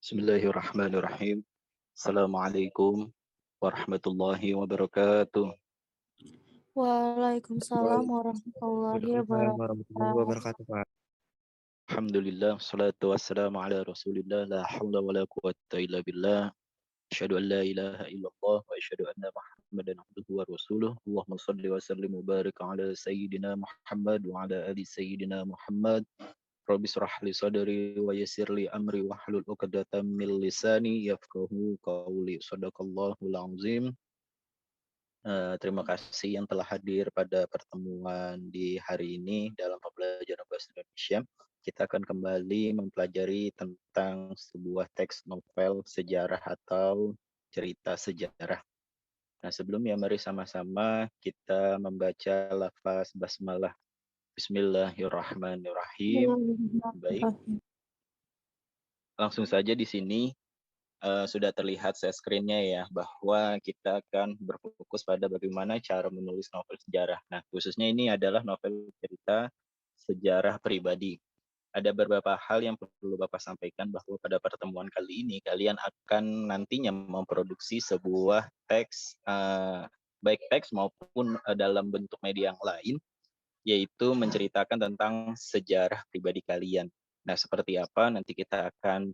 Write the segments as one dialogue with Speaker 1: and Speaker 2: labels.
Speaker 1: Bismillahirrahmanirrahim. Assalamualaikum warahmatullahi wabarakatuh.
Speaker 2: Waalaikumsalam warahmatullahi
Speaker 3: Waalaikumsalam warahmatullahi
Speaker 2: wabarakatuh.
Speaker 3: wabarakatuh, Pak.
Speaker 1: Alhamdulillah, salatu wassalamu ala rasulillah, la hawla wa la quwwata illa billah. Asyhadu an la ilaha illallah wa asyhadu anna Muhammadan abduhu wa rasuluh. Allahumma salli wa sallim wa barik ala sayyidina Muhammad wa ala ali sayyidina Muhammad. Rabbi israh li sadri wa yassir li amri wahlul 'uqdatam min lisani yafqahu qawli. Shadaqallahul azim. Terima kasih yang telah hadir pada pertemuan di hari ini dalam pembelajaran bahasa Indonesia. Kita akan kembali mempelajari tentang sebuah teks novel sejarah atau cerita sejarah. Nah, sebelumnya mari sama-sama kita membaca lafaz basmalah. Bismillahirrahmanirrahim. Baik, langsung saja di sini sudah terlihat saya screen-nya ya, bahwa kita akan berfokus pada bagaimana cara menulis novel sejarah. Nah, khususnya ini adalah novel cerita sejarah pribadi. Ada beberapa hal yang perlu Bapak sampaikan bahwa pada pertemuan kali ini kalian akan nantinya memproduksi sebuah teks, baik teks maupun dalam bentuk media yang lain, yaitu menceritakan tentang sejarah pribadi kalian. Nah, seperti apa nanti kita akan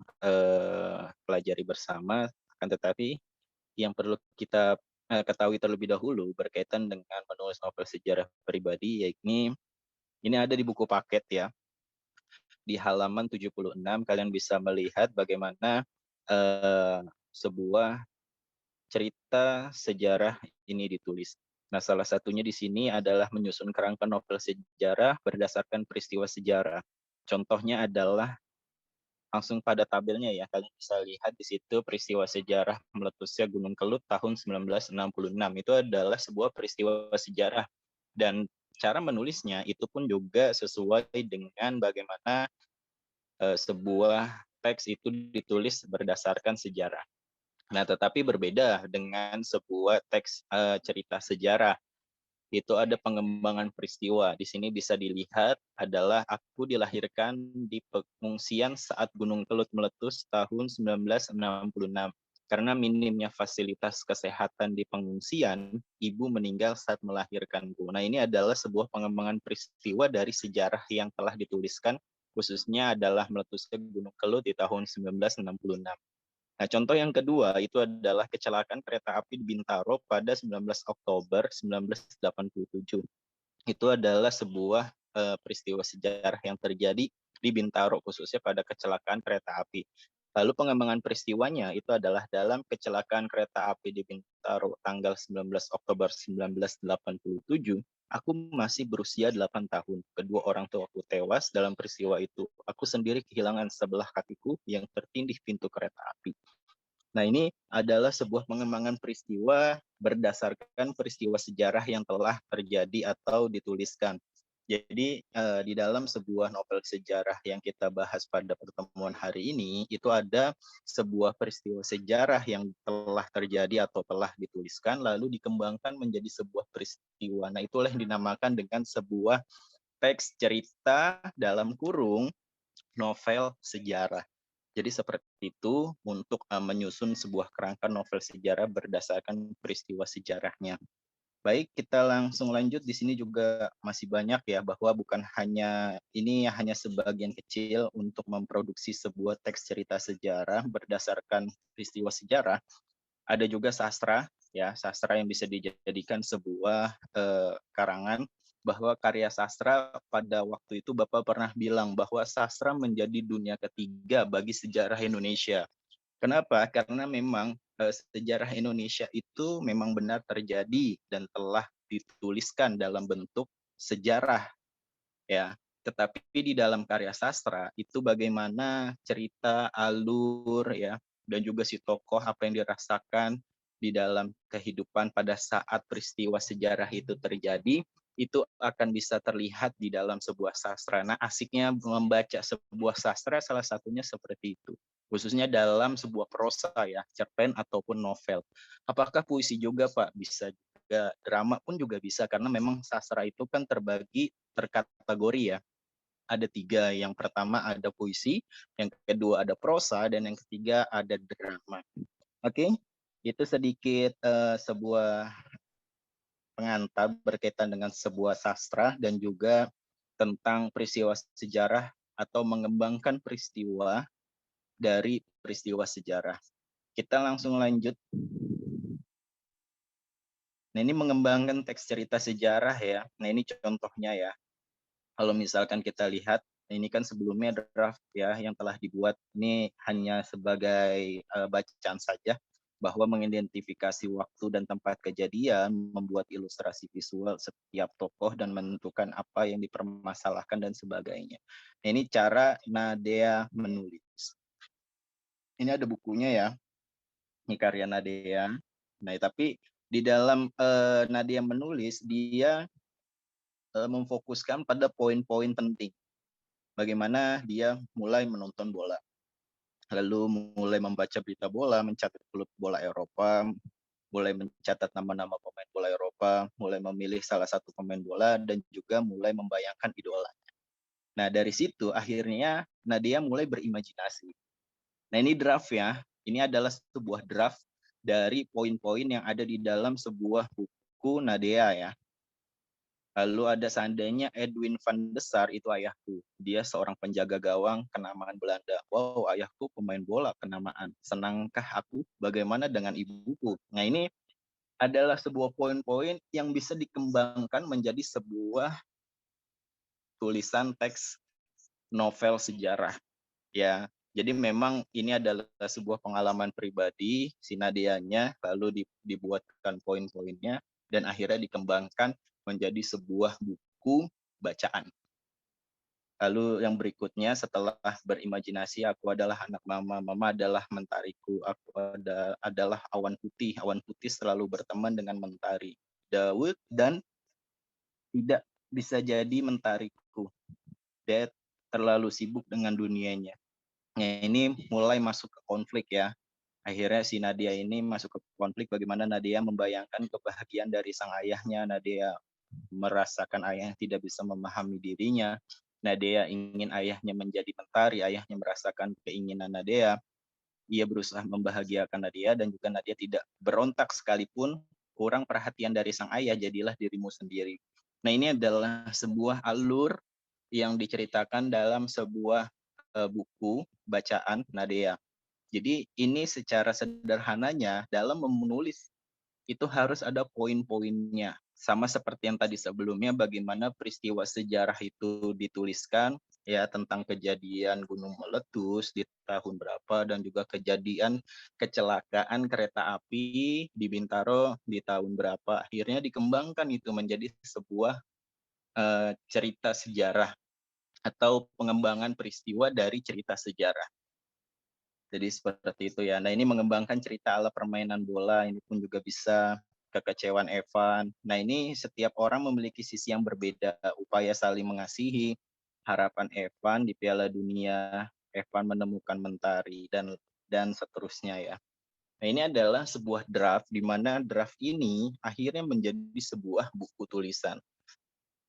Speaker 1: pelajari bersama, akan tetapi yang perlu kita ketahui terlebih dahulu berkaitan dengan menulis novel sejarah pribadi, yakni ini ada di buku paket ya, di halaman 76 kalian bisa melihat bagaimana sebuah cerita sejarah ini ditulis. Nah, salah satunya di sini adalah menyusun kerangka novel sejarah berdasarkan peristiwa sejarah. Contohnya adalah langsung pada tabelnya ya, kalian bisa lihat di situ peristiwa sejarah meletusnya Gunung Kelut tahun 1966. Itu adalah sebuah peristiwa sejarah dan cara menulisnya itu pun juga sesuai dengan bagaimana sebuah teks itu ditulis berdasarkan sejarah. Nah, tetapi berbeda dengan sebuah teks cerita sejarah. Itu ada pengembangan peristiwa. Di sini bisa dilihat adalah aku dilahirkan di pengungsian saat Gunung Kelut meletus tahun 1966. Karena minimnya fasilitas kesehatan di pengungsian, ibu meninggal saat melahirkanku. Nah, ini adalah sebuah pengembangan peristiwa dari sejarah yang telah dituliskan, khususnya adalah meletusnya Gunung Kelut di tahun 1966. Nah, contoh yang kedua itu adalah kecelakaan kereta api di Bintaro pada 19 Oktober 1987. Itu adalah sebuah peristiwa sejarah yang terjadi di Bintaro, khususnya pada kecelakaan kereta api. Lalu pengembangan peristiwanya itu adalah dalam kecelakaan kereta api di Bintaro tanggal 19 Oktober 1987, aku masih berusia 8 tahun. Kedua orang tuaku tewas dalam peristiwa itu. Aku sendiri kehilangan sebelah kakiku yang tertindih pintu kereta api. Nah, ini adalah sebuah pengembangan peristiwa berdasarkan peristiwa sejarah yang telah terjadi atau dituliskan. Jadi di dalam sebuah novel sejarah yang kita bahas pada pertemuan hari ini, itu ada sebuah peristiwa sejarah yang telah terjadi atau telah dituliskan, lalu dikembangkan menjadi sebuah peristiwa. Nah, itulah yang dinamakan dengan sebuah teks cerita dalam kurung novel sejarah. Jadi seperti itu untuk menyusun sebuah kerangka novel sejarah berdasarkan peristiwa sejarahnya. Baik, kita langsung lanjut. Di sini juga masih banyak ya, bahwa bukan hanya ini hanya sebagian kecil untuk memproduksi sebuah teks cerita sejarah berdasarkan peristiwa sejarah. Ada juga sastra ya, sastra yang bisa dijadikan sebuah karangan, bahwa karya sastra pada waktu itu Bapak pernah bilang bahwa sastra menjadi dunia ketiga bagi sejarah Indonesia. Kenapa? Karena memang sejarah Indonesia itu memang benar terjadi dan telah dituliskan dalam bentuk sejarah ya. Tetapi di dalam karya sastra itu bagaimana cerita, alur ya, dan juga si tokoh apa yang dirasakan di dalam kehidupan pada saat peristiwa sejarah itu terjadi, itu akan bisa terlihat di dalam sebuah sastra. Nah, asiknya membaca sebuah sastra salah satunya seperti itu. Khususnya dalam sebuah prosa ya, cerpen ataupun novel. Apakah puisi juga, Pak? Bisa juga, drama pun juga bisa, karena memang sastra itu kan terbagi terkategori ya. ada 3. Yang pertama ada puisi, yang kedua ada prosa, dan yang ketiga ada drama. Oke, itu sedikit sebuah pengantar berkaitan dengan sebuah sastra dan juga tentang peristiwa sejarah atau mengembangkan peristiwa dari peristiwa sejarah. Kita langsung lanjut. Nah, ini mengembangkan teks cerita sejarah ya. Nah, ini contohnya ya. Kalau misalkan kita lihat, ini kan sebelumnya draft ya yang telah dibuat. Ini hanya sebagai bacaan saja bahwa mengidentifikasi waktu dan tempat kejadian, membuat ilustrasi visual setiap tokoh dan menentukan apa yang dipermasalahkan dan sebagainya. Nah, ini cara Nadea menulis. Ini ada bukunya ya. Ini karya Nadea. Nah, tapi di dalam Nadea menulis, dia memfokuskan pada poin-poin penting. Bagaimana dia mulai menonton bola, lalu mulai membaca berita bola, mencatat klub bola Eropa, mulai mencatat nama-nama pemain bola Eropa, mulai memilih salah satu pemain bola, dan juga mulai membayangkan idola. Nah, dari situ akhirnya Nadia mulai berimajinasi. Nah, ini draft ya. Ini adalah sebuah draft dari poin-poin yang ada di dalam sebuah buku Nadia ya. Lalu ada seandainya Edwin van der Sar itu ayahku. Dia seorang penjaga gawang kenamaan Belanda. Wow, ayahku pemain bola kenamaan. Senangkah aku? Bagaimana dengan ibuku? Nah, ini adalah sebuah poin-poin yang bisa dikembangkan menjadi sebuah tulisan teks novel sejarah. Ya, jadi memang ini adalah sebuah pengalaman pribadi si Nadianya, lalu dibuatkan poin-poinnya, dan akhirnya dikembangkan menjadi sebuah buku bacaan. Lalu yang berikutnya, setelah berimajinasi, aku adalah anak mama, mama adalah mentariku, aku adalah awan putih selalu berteman dengan mentari. Daud dan tidak bisa jadi mentariku. Dia terlalu sibuk dengan dunianya. Nah, ini mulai masuk ke konflik ya. Akhirnya si Nadia ini masuk ke konflik bagaimana Nadia membayangkan kebahagiaan dari sang ayahnya. Nadia merasakan ayahnya tidak bisa memahami dirinya. Nadia ingin ayahnya menjadi mentari, ayahnya merasakan keinginan Nadia. Ia berusaha membahagiakan Nadia dan juga Nadia tidak berontak sekalipun kurang perhatian dari sang ayah, jadilah dirimu sendiri. Nah, ini adalah sebuah alur yang diceritakan dalam sebuah buku bacaan Nadia. Jadi ini secara sederhananya dalam menulis itu harus ada poin-poinnya. Sama seperti yang tadi sebelumnya, bagaimana peristiwa sejarah itu dituliskan, ya tentang kejadian gunung meletus di tahun berapa, dan juga kejadian kecelakaan kereta api di Bintaro di tahun berapa. Akhirnya dikembangkan itu menjadi sebuah cerita sejarah atau pengembangan peristiwa dari cerita sejarah. Jadi seperti itu ya. Nah, ini mengembangkan cerita ala permainan bola, ini pun juga bisa kekecewaan Evan. Nah, ini setiap orang memiliki sisi yang berbeda, upaya saling mengasihi, harapan Evan di Piala Dunia, Evan menemukan Mentari, dan seterusnya ya. Nah, ini adalah sebuah draft di mana draft ini akhirnya menjadi sebuah buku tulisan.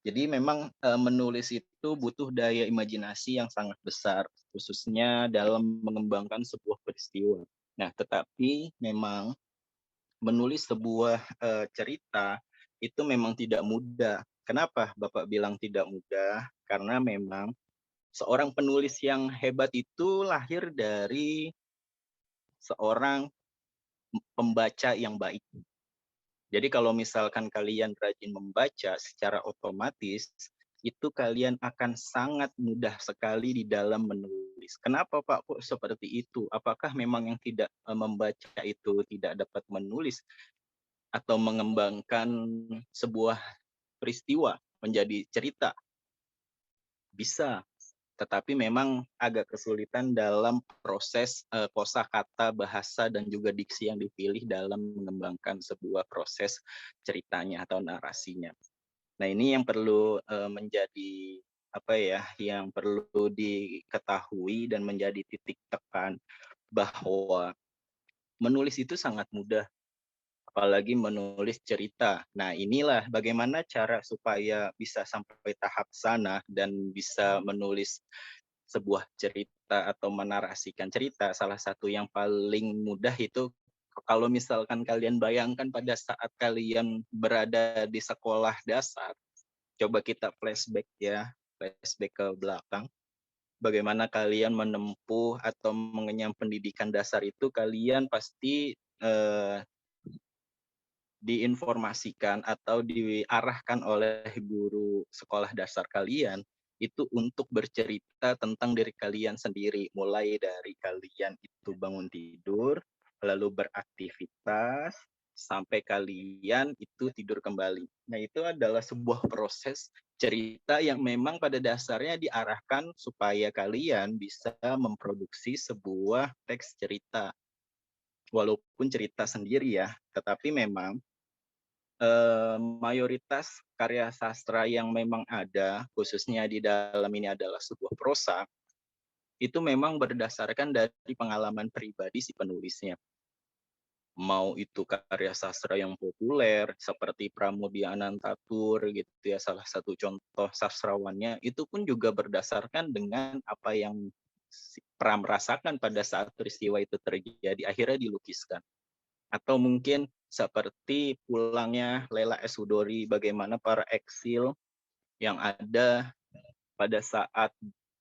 Speaker 1: Jadi memang menulis itu butuh daya imajinasi yang sangat besar, khususnya dalam mengembangkan sebuah peristiwa. Nah, tetapi memang menulis sebuah cerita itu memang tidak mudah. Kenapa Bapak bilang tidak mudah? Karena memang seorang penulis yang hebat itu lahir dari seorang pembaca yang baik. Jadi kalau misalkan kalian rajin membaca, secara otomatis itu kalian akan sangat mudah sekali di dalam menulis. Kenapa Pak kok seperti itu? Apakah memang yang tidak membaca itu tidak dapat menulis atau mengembangkan sebuah peristiwa menjadi cerita? Bisa, tetapi memang agak kesulitan dalam proses kosakata, bahasa, dan juga diksi yang dipilih dalam mengembangkan sebuah proses ceritanya atau narasinya. Nah, ini yang perlu menjadi apa ya, yang perlu diketahui dan menjadi titik tekan bahwa menulis itu sangat mudah. apalagi menulis cerita. Nah, inilah bagaimana cara supaya bisa sampai tahap sana dan bisa menulis sebuah cerita atau menarasikan cerita. Salah satu yang paling mudah itu kalau misalkan kalian bayangkan pada saat kalian berada di sekolah dasar, coba kita flashback ya, flashback ke belakang. Bagaimana kalian menempuh atau mengenyam pendidikan dasar itu, kalian pasti diinformasikan atau diarahkan oleh guru sekolah dasar kalian itu untuk bercerita tentang diri kalian sendiri, mulai dari kalian itu bangun tidur, lalu beraktivitas, sampai kalian itu tidur kembali. Nah, itu adalah sebuah proses cerita yang memang pada dasarnya diarahkan supaya kalian bisa memproduksi sebuah teks cerita. Walaupun cerita sendiri ya, tetapi memang mayoritas karya sastra yang memang ada, khususnya di dalam ini adalah sebuah prosa, itu memang berdasarkan dari pengalaman pribadi si penulisnya. Mau itu karya sastra yang populer seperti Pramoedya Anantatur gitu ya, salah satu contoh sastrawannya, itu pun juga berdasarkan dengan apa yang si Pram rasakan pada saat peristiwa itu terjadi, akhirnya dilukiskan. Atau mungkin seperti pulangnya Lela S. Hudori, bagaimana para eksil yang ada pada saat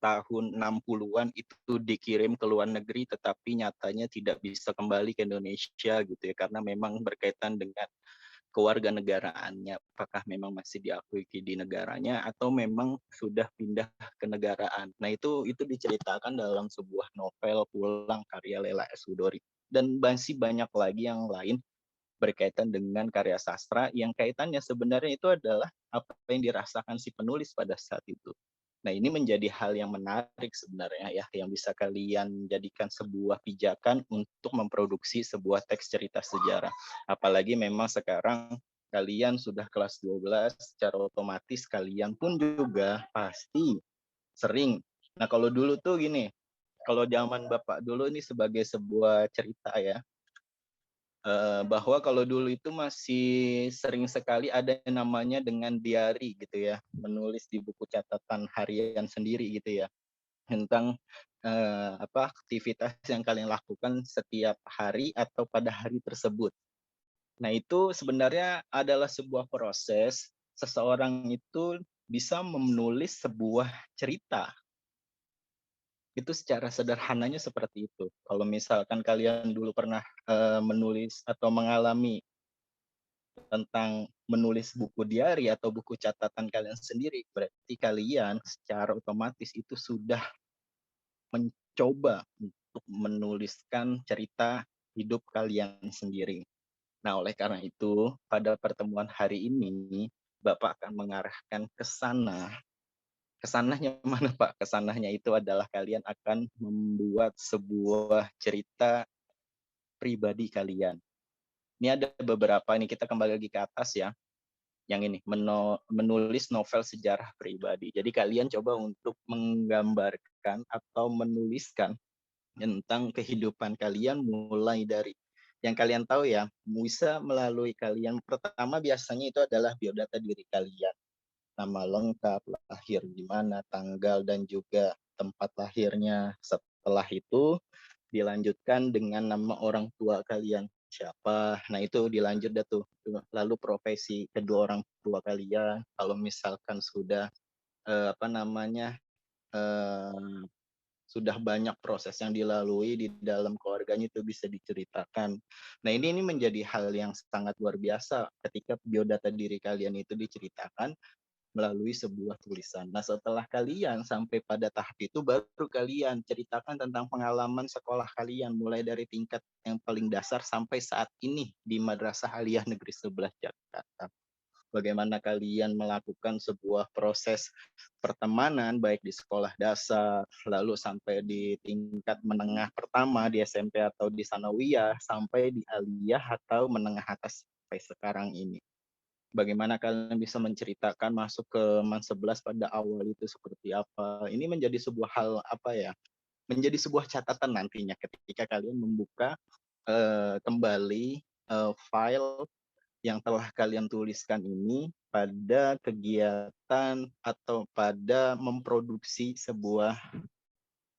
Speaker 1: tahun 60-an itu dikirim ke luar negeri, tetapi nyatanya tidak bisa kembali ke Indonesia gitu ya, karena memang berkaitan dengan kewarganegaraannya. Apakah memang masih diakui di negaranya atau memang sudah pindah ke negaraan. Nah, itu diceritakan dalam sebuah novel Pulang karya Lela S. Hudori. Dan masih banyak lagi yang lain berkaitan dengan karya sastra yang kaitannya sebenarnya itu adalah apa yang dirasakan si penulis pada saat itu. Nah, ini menjadi hal yang menarik sebenarnya ya, yang bisa kalian jadikan sebuah pijakan untuk memproduksi sebuah teks cerita sejarah. Apalagi memang sekarang kalian sudah kelas 12, secara otomatis kalian pun juga pasti sering. Nah, kalau dulu tuh gini, kalau zaman Bapak dulu ini sebagai sebuah cerita ya, bahwa kalau dulu itu masih sering sekali ada yang namanya dengan diary gitu ya, menulis di buku catatan harian sendiri gitu ya, tentang, aktivitas yang kalian lakukan setiap hari atau pada hari tersebut. Nah, itu sebenarnya adalah sebuah proses seseorang itu bisa menulis sebuah cerita. Itu secara sederhananya seperti itu. Kalau misalkan kalian dulu pernah, menulis atau mengalami tentang menulis buku diary atau buku catatan kalian sendiri, berarti kalian secara otomatis itu sudah mencoba untuk menuliskan cerita hidup kalian sendiri. Nah, oleh karena itu, pada pertemuan hari ini, Bapak akan mengarahkan ke sana. Kesananya mana, Pak? Kesananya itu adalah kalian akan membuat sebuah cerita pribadi kalian. Ini ada beberapa, ini kita kembali lagi ke atas ya. Yang ini, menulis novel sejarah pribadi. Jadi kalian coba untuk menggambarkan atau menuliskan tentang kehidupan kalian mulai dari yang kalian tahu ya, bisa melalui kalian pertama biasanya itu adalah biodata diri kalian. Nama lengkap, lahir di mana, tanggal dan juga tempat lahirnya. Setelah itu dilanjutkan dengan nama orang tua kalian siapa. Nah, itu dilanjut dah tuh. Lalu profesi kedua orang tua kalian. Kalau misalkan sudah apa namanya eh, sudah banyak proses yang dilalui di dalam keluarganya itu bisa diceritakan. Nah, ini menjadi hal yang sangat luar biasa ketika biodata diri kalian itu diceritakan melalui sebuah tulisan. Nah, setelah kalian sampai pada tahap itu, baru kalian ceritakan tentang pengalaman sekolah kalian, mulai dari tingkat yang paling dasar sampai saat ini di Madrasah Aliyah Negeri 11 Jakarta. Bagaimana kalian melakukan sebuah proses pertemanan baik di sekolah dasar, lalu sampai di tingkat menengah pertama di SMP atau di sanawiyah, sampai di aliyah atau menengah atas sampai sekarang ini. Bagaimana kalian bisa menceritakan masuk ke MAN 11 pada awal itu seperti apa. Ini menjadi sebuah hal apa ya, menjadi sebuah catatan nantinya ketika kalian membuka kembali file yang telah kalian tuliskan ini pada kegiatan atau pada memproduksi sebuah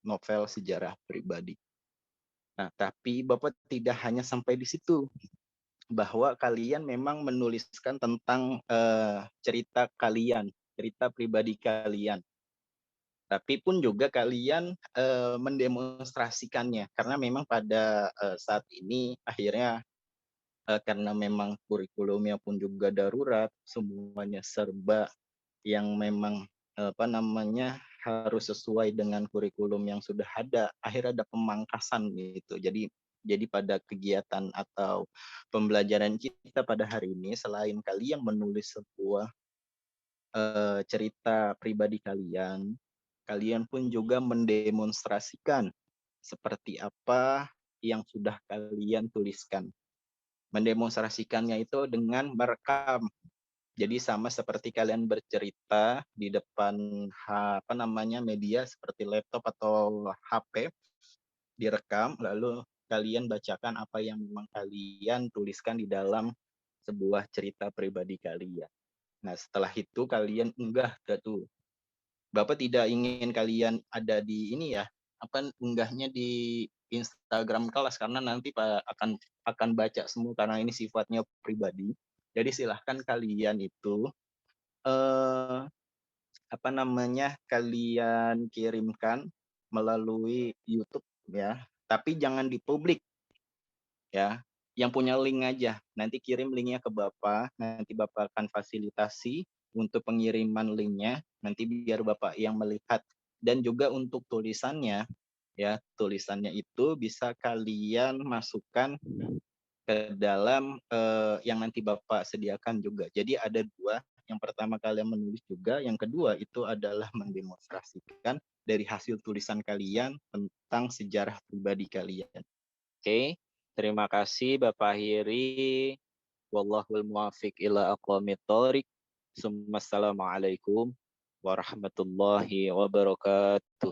Speaker 1: novel sejarah pribadi. Nah, tapi Bapak tidak hanya sampai di situ, bahwa kalian memang menuliskan tentang cerita kalian, cerita pribadi kalian. Tapi pun juga kalian mendemonstrasikannya, karena memang pada saat ini akhirnya karena memang kurikulumnya pun juga darurat, semuanya serba yang memang apa namanya harus sesuai dengan kurikulum yang sudah ada. Akhirnya ada pemangkasan gitu. Jadi pada kegiatan atau pembelajaran kita pada hari ini, selain kalian menulis sebuah cerita pribadi kalian, kalian pun juga mendemonstrasikan seperti apa yang sudah kalian tuliskan. Mendemonstrasikannya itu dengan merekam. Jadi sama seperti kalian bercerita di depan apa namanya media seperti laptop atau HP, direkam lalu kalian bacakan apa yang memang kalian tuliskan di dalam sebuah cerita pribadi kalian. Nah, setelah itu kalian unggah ke tuh. Bapak tidak ingin kalian ada di ini ya, apa unggahnya di Instagram kelas karena nanti Pak akan baca semua karena ini sifatnya pribadi. Jadi silahkan kalian itu eh, apa namanya kalian kirimkan melalui YouTube ya, tapi jangan di publik ya. Yang punya link aja. Nanti kirim linknya ke Bapak, nanti Bapak akan fasilitasi untuk pengiriman linknya, nanti biar Bapak yang melihat. Dan juga untuk tulisannya, ya tulisannya itu bisa kalian masukkan ke dalam yang nanti Bapak sediakan juga. Jadi ada dua, yang pertama kalian menulis juga, yang kedua itu adalah mendemonstrasikan dari hasil tulisan kalian tentang sejarah pribadi kalian. Oke, terima kasih Bapak Hiri. Wallahul muwafiq ila aqwamit thoriq. Assalamualaikum warahmatullahi wabarakatuh.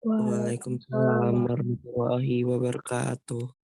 Speaker 2: Waalaikumsalam.
Speaker 3: Waalaikumsalam warahmatullahi wabarakatuh.